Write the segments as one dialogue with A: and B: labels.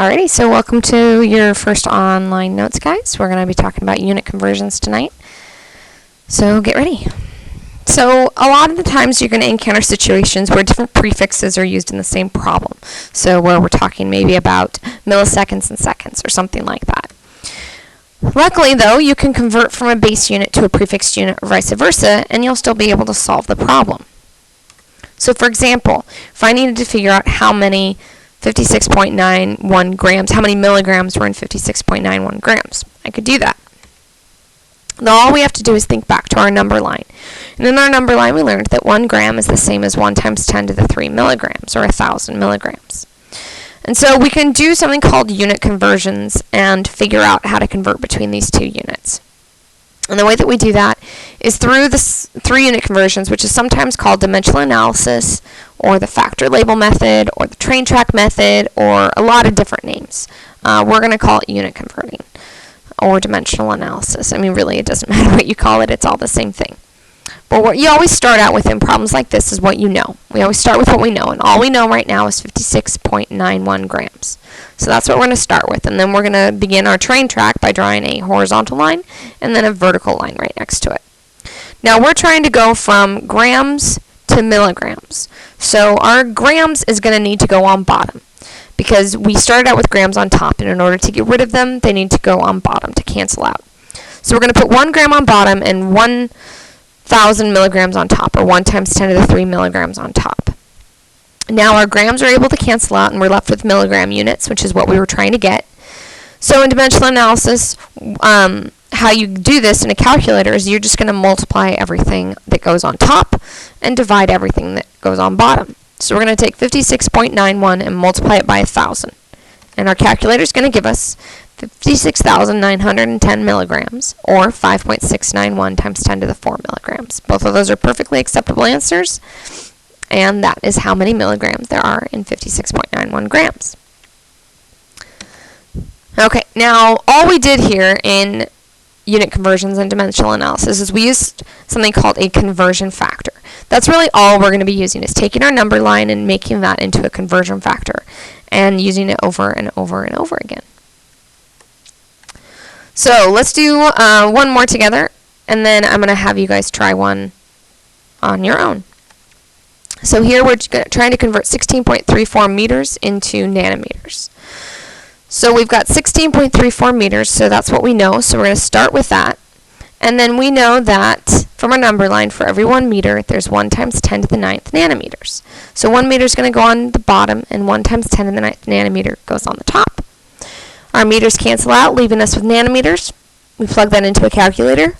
A: Alrighty, so welcome to your first online notes, guys. We're going to be talking about unit conversions tonight. So get ready. So a lot of the times you're going to encounter situations where different prefixes are used in the same problem. So where we're talking maybe about milliseconds and seconds or something like that. Luckily, though, you can convert from a base unit to a prefix unit or vice versa, and you'll still be able to solve the problem. So for example, if I needed to figure out how many 56.91 grams, how many milligrams were in 56.91 grams, I could do that. Now all we have to do is think back to our number line. And in our number line we learned that 1 gram is the same as 1 times 10 to the 3 milligrams, or 1,000 milligrams. And so we can do something called unit conversions and figure out how to convert between these two units. And the way that we do that is through the 3-unit conversions, which is sometimes called dimensional analysis, or the factor label method, or the train track method, or a lot of different names. We're going to call it unit converting, or dimensional analysis. I mean, really, it doesn't matter what you call it, it's all the same thing. But what you always start out with in problems like this is what you know. We always start with what we know, and all we know right now is 56.91 grams. So that's what we're going to start with, and then we're going to begin our train track by drawing a horizontal line and then a vertical line right next to it. Now we're trying to go from grams to milligrams. So our grams is going to need to go on bottom because we started out with grams on top, and in order to get rid of them, they need to go on bottom to cancel out. So we're going to put 1 gram on bottom and 1,000 milligrams on top, or 1 times 10 to the 3 milligrams on top. Now our grams are able to cancel out, and we're left with milligram units, which is what we were trying to get. So in dimensional analysis, how you do this in a calculator is you're just going to multiply everything that goes on top and divide everything that goes on bottom. So we're going to take 56.91 and multiply it by 1,000. And our calculator is going to give us 56,910 milligrams, or 5.691 times 10 to the 4 milligrams. Both of those are perfectly acceptable answers, and that is how many milligrams there are in 56.91 grams. Okay, now all we did here in unit conversions and dimensional analysis is we used something called a conversion factor. That's really all we're going to be using, is taking our number line and making that into a conversion factor and using it over and over and over again. So let's do one more together, and then I'm going to have you guys try one on your own. So here we're trying to convert 16.34 meters into nanometers. So we've got 16.34 meters, so that's what we know. So we're going to start with that. And then we know that from our number line, for every 1 meter, there's 1 times 10 to the 9th nanometers. So 1 meter is going to go on the bottom, and 1 times 10 to the 9th nanometer goes on the top. Our meters cancel out, leaving us with nanometers. We plug that into a calculator,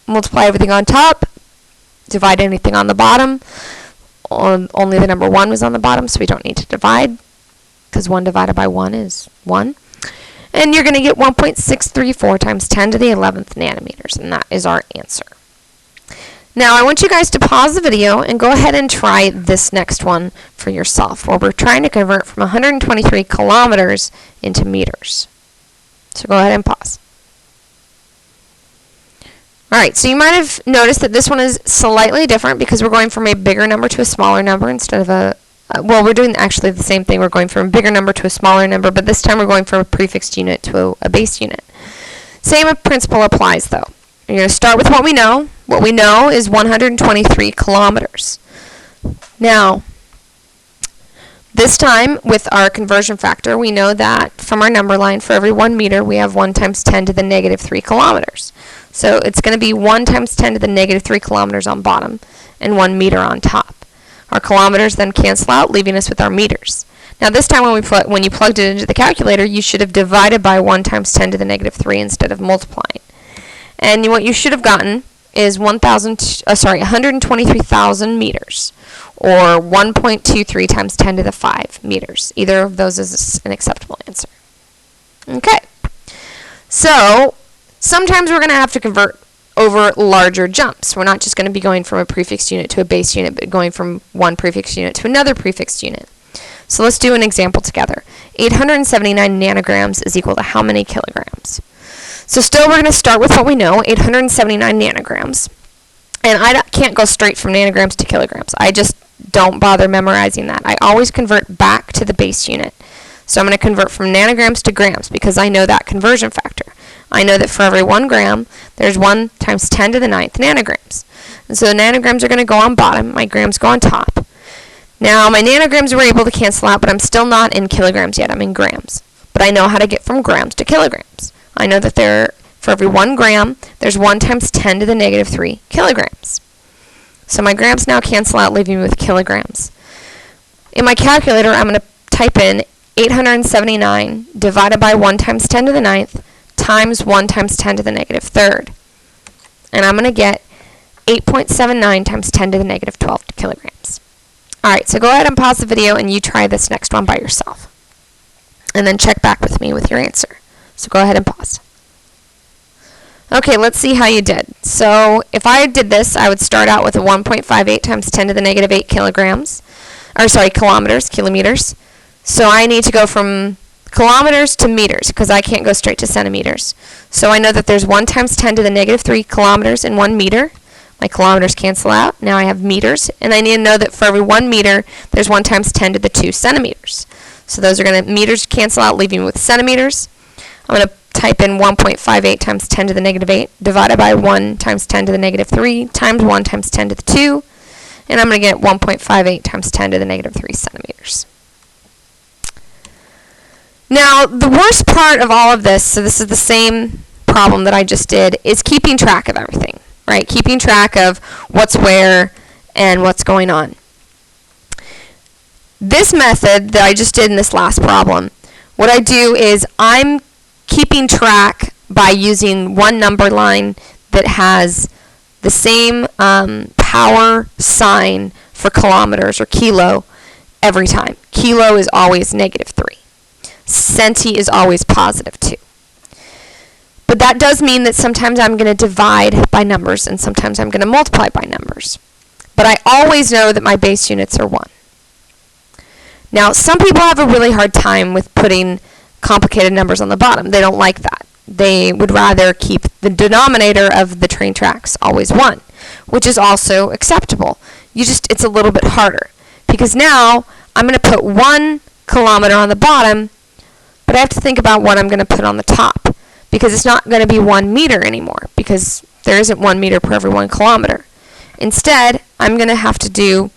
A: multiply everything on top, divide anything on the bottom. Only the number 1 was on the bottom, so we don't need to divide, because 1 divided by 1 is 1. And you're going to get 1.634 times 10 to the 11th nanometers, and that is our answer. Now I want you guys to pause the video and go ahead and try this next one for yourself, where we're trying to convert from 123 kilometers into meters. So go ahead and pause. Alright, so you might have noticed that this one is slightly different because we're going from a bigger number to a smaller number instead of a well, we're doing actually the same thing. We're going from a bigger number to a smaller number, but this time we're going from a prefixed unit to a base unit. Same principle applies, though. You're going to start with what we know. What we know is 123 kilometers. Now, this time, with our conversion factor, we know that from our number line, for every 1 meter, we have 1 times 10 to the negative 3 kilometers. So it's going to be 1 times 10 to the negative 3 kilometers on bottom and 1 meter on top. Our kilometers then cancel out, leaving us with our meters. Now this time when you plugged it into the calculator, you should have divided by 1 times 10 to the negative 3 instead of multiplying. And what you should have gotten is 123,000 meters, or 1.23 times 10 to the 5 meters. Either of those is an acceptable answer. Okay. So sometimes we're going to have to convert over larger jumps. We're not just going to be going from a prefix unit to a base unit, but going from one prefix unit to another prefix unit. So let's do an example together. 879 nanograms is equal to how many kilograms? So still we're going to start with what we know, 879 nanograms. And I can't go straight from nanograms to kilograms. I just don't bother memorizing that. I always convert back to the base unit. So I'm going to convert from nanograms to grams because I know that conversion factor. I know that for every 1 gram, there's 1 times 10 to the 9th nanograms. And so the nanograms are going to go on bottom, my grams go on top. Now my nanograms were able to cancel out, but I'm still not in kilograms yet, I'm in grams. But I know how to get from grams to kilograms. I know that for every 1 gram, there's 1 times 10 to the negative 3 kilograms. So my grams now cancel out, leaving me with kilograms. In my calculator, I'm going to type in 879 divided by 1 times 10 to the 9th times 1 times 10 to the negative 3rd. And I'm going to get 8.79 times 10 to the negative 12 kilograms. Alright, so go ahead and pause the video and you try this next one by yourself. And then check back with me with your answer. So go ahead and pause. Okay, let's see how you did. So if I did this, I would start out with a 1.58 times 10 to the negative 8 kilometers. So I need to go from kilometers to meters because I can't go straight to centimeters. So I know that there's 1 times 10 to the negative 3 kilometers in 1 meter. My kilometers cancel out. Now I have meters. And I need to know that for every 1 meter, there's 1 times 10 to the 2 centimeters. So those are going to, meters cancel out, leaving me with centimeters. I'm going to type in 1.58 times 10 to the negative 8 divided by 1 times 10 to the negative 3 times 1 times 10 to the 2. And I'm going to get 1.58 times 10 to the negative 3 centimeters. Now, the worst part of all of this, so this is the same problem that I just did, is keeping track of everything, right? Keeping track of what's where and what's going on. This method that I just did in this last problem, what I do is I'm keeping track by using one number line that has the same power sign for kilometers or kilo every time. Kilo is always negative 3. Centi is always positive 2. But that does mean that sometimes I'm going to divide by numbers and sometimes I'm going to multiply by numbers. But I always know that my base units are 1. Now, some people have a really hard time with putting complicated numbers on the bottom. They don't like that. They would rather keep the denominator of the train tracks always 1, which is also acceptable. It's a little bit harder because now I'm going to put 1 kilometer on the bottom, but I have to think about what I'm going to put on the top because it's not going to be 1 meter anymore because there isn't 1 meter per every 1 kilometer. Instead, I'm going to have to do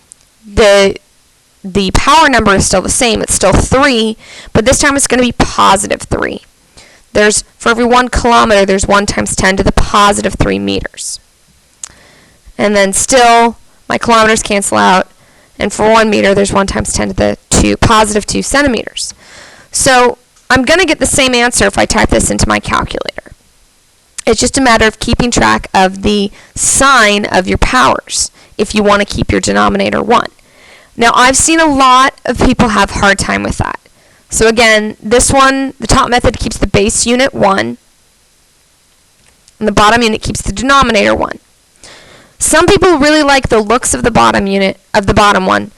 A: the power number is still the same. It's still 3, but this time it's going to be positive 3. For every 1 kilometer, there's 1 times 10 to the positive 3 meters. And then still, my kilometers cancel out, and for 1 meter, there's 1 times 10 to the positive 2 centimeters. So I'm going to get the same answer if I type this into my calculator. It's just a matter of keeping track of the sign of your powers if you want to keep your denominator 1. Now, I've seen a lot of people have a hard time with that. So again, this one, the top method keeps the base unit 1, and the bottom unit keeps the denominator 1. Some people really like the looks of the bottom unit, of the bottom one,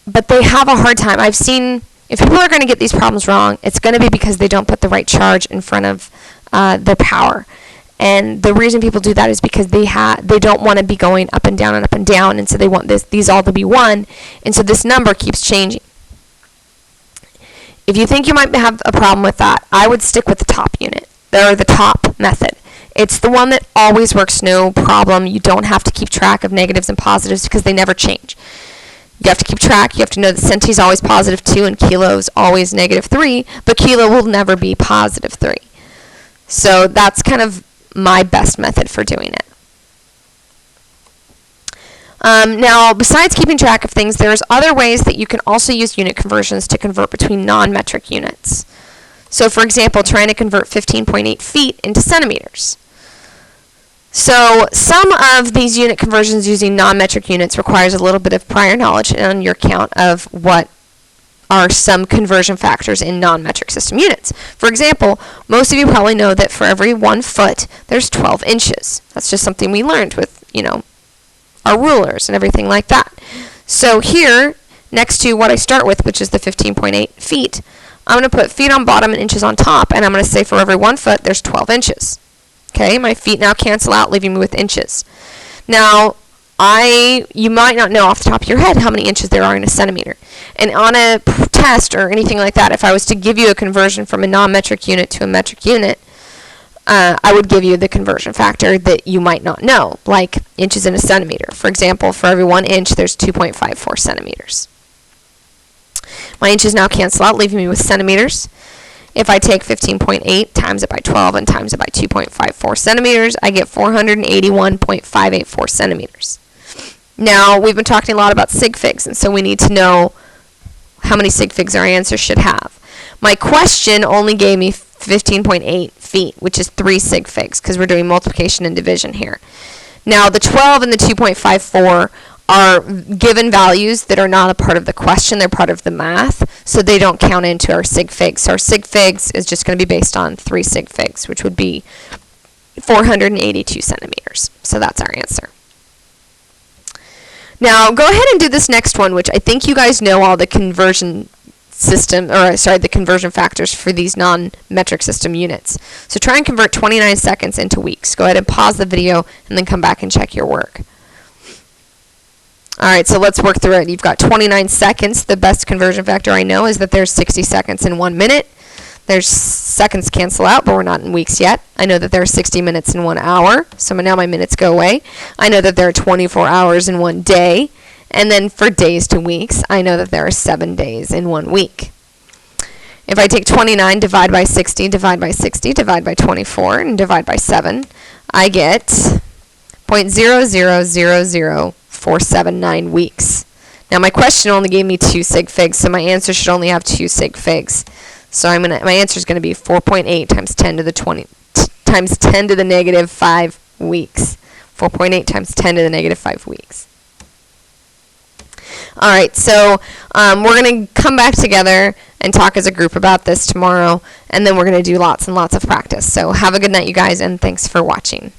A: but they have a hard time. I've seen, if people are going to get these problems wrong, it's going to be because they don't put the right charge in front of their power. And the reason people do that is because they don't want to be going up and down, and so they want these all to be 1, and so this number keeps changing. If you think you might have a problem with that, I would stick with the top unit, or the top method. It's the one that always works, no problem. You don't have to keep track of negatives and positives because they never change. You have to keep track. You have to know that centi is always positive 2 and kilo is always negative 3, but kilo will never be positive 3. So that's kind of my best method for doing it. Now, besides keeping track of things, there's other ways that you can also use unit conversions to convert between non-metric units. So, for example, trying to convert 15.8 feet into centimeters. So, some of these unit conversions using non-metric units requires a little bit of prior knowledge on your count of what are some conversion factors in non-metric system units. For example, most of you probably know that for every 1 foot, there's 12 inches. That's just something we learned with, our rulers and everything like that. So here, next to what I start with, which is the 15.8 feet, I'm going to put feet on bottom and inches on top, and I'm going to say for every 1 foot, there's 12 inches. Okay, my feet now cancel out, leaving me with inches. Now, you might not know off the top of your head how many inches there are in a centimeter. And on a test or anything like that, if I was to give you a conversion from a non-metric unit to a metric unit, I would give you the conversion factor that you might not know, like inches in a centimeter. For example, for every 1 inch, there's 2.54 centimeters. My inches now cancel out, leaving me with centimeters. If I take 15.8, times it by 12, and times it by 2.54 centimeters, I get 481.584 centimeters. Now, we've been talking a lot about sig figs, and so we need to know how many sig figs our answer should have. My question only gave me 15.8 feet, which is 3 sig figs, because we're doing multiplication and division here. Now, the 12 and the 2.54 are given values that are not a part of the question. They're part of the math, so they don't count into our sig figs. So our sig figs is just going to be based on 3 sig figs, which would be 482 centimeters. So that's our answer. Now, go ahead and do this next one, which I think you guys know all the conversion the conversion factors for these non-metric system units. So try and convert 29 seconds into weeks. Go ahead and pause the video and then come back and check your work. Alright, so let's work through it. You've got 29 seconds. The best conversion factor I know is that there's 60 seconds in 1 minute. There's seconds cancel out, but we're not in weeks yet. I know that there are 60 minutes in 1 hour, so now my minutes go away. I know that there are 24 hours in 1 day. And then for days to weeks, I know that there are 7 days in 1 week. If I take 29, divide by 60, divide by 60, divide by 24, and divide by 7, I get 0.0000479 weeks. Now my question only gave me 2 sig figs, so my answer should only have 2 sig figs. So my answer is going to be 4.8 times 10 to the times 10 to the negative 5 weeks. 4.8 times 10 to the negative 5 weeks. Alright, so we're going to come back together and talk as a group about this tomorrow, and then we're going to do lots and lots of practice. So have a good night, you guys, and thanks for watching.